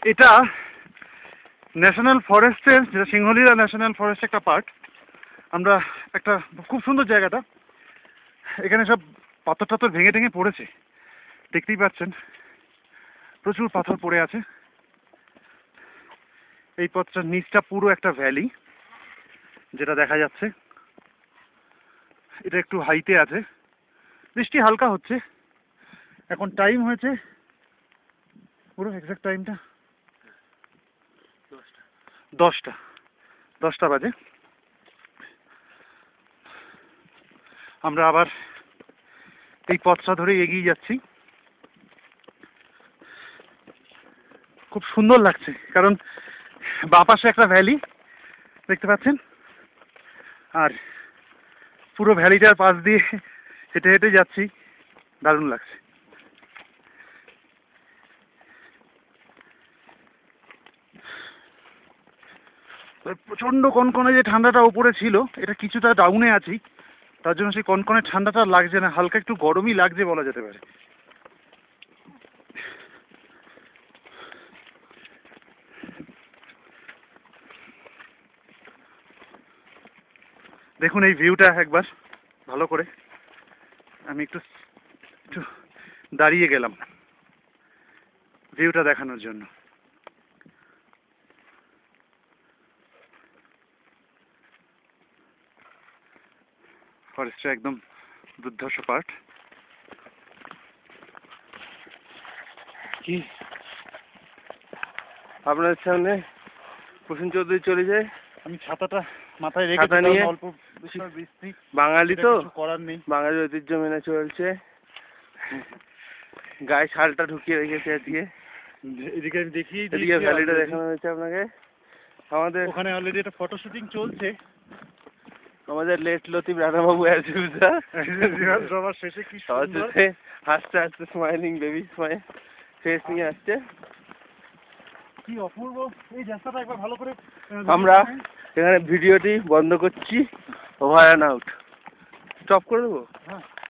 এটা ন্যাশনাল ফরেস্টের, যেটা সিংহলীলা ন্যাশনাল ফরেস্ট একটা পার্ট। আমরা একটা খুব সুন্দর জায়গাটা, এখানে সব পাথর টাথর ভেঙে টেঙে পড়েছে, দেখতেই পাচ্ছেন প্রচুর পাথর পড়ে আছে। এই পথটার নিচটা পুরো একটা ভ্যালি, যেটা দেখা যাচ্ছে। এটা একটু হাইটে আছে, বৃষ্টি হালকা হচ্ছে। এখন টাইম হয়েছে, পুরো এক্সাক্ট টাইমটা 10টা বাজে। আমরা আবার এই পথটা ধরে এগিয়ে যাচ্ছি। খুব সুন্দর লাগছে, কারণ বাঁ পাশে একটা ভ্যালি দেখতে পাচ্ছেন, আর পুরো ভ্যালিটার পাশ দিয়ে হেঁটে হেঁটে যাচ্ছি, দারুণ লাগছে। প্রচন্ড কনকনে যে ঠান্ডাটা উপরে ছিল, এটা কিছুটা ডাউনে আছি, তার জন্য সেই কনকনে ঠান্ডাটা লাগছে না, হালকা একটু গরমই লাগছে বলা যেতে পারে। দেখুন এই ভিউটা একবার ভালো করে, আমি একটু একটু দাঁড়িয়ে গেলাম ভিউটা দেখানোর জন্য। ফরেস্টটা একদম দুর্ধর্ষ পার্ট। কি আপনার সামনে প্রসেন চৌধুরী চলে যায়, আমি ছাতাটা মাথায় ছাতা রেখে নিয়ে, অল্প বৃষ্টি, বাঙালি তো কিছু করার নেই। বাঙালি ঐতিহ্য মেনে চলছে, গায়ে শালটা ঢুকিয়ে রেখেছে আজকে। এদিকে আমি দেখিয়ে এদিকে ভ্যালিটা দেখানো হয়েছে আপনাকে। আমাদের ওখানে অলরেডি একটা ফটো শুটিং চলছে। আমাদের লেট লতিফ রানাবাবু অ্যাজ ইউজুয়াল সবার শেষে কি সবার সুন্দর শেষে হাসতে হাসতে স্মাইলিং বেবি স্মাইল ফেস নিয়ে আসছে। কি অপূর্ব এই রাস্তাটা, একবার ভালো করে আমরা এখানে ভিডিওটি বন্ধ করছি, ওভার অ্যান্ড আউট। স্টপ করে দেবো। হ্যাঁ।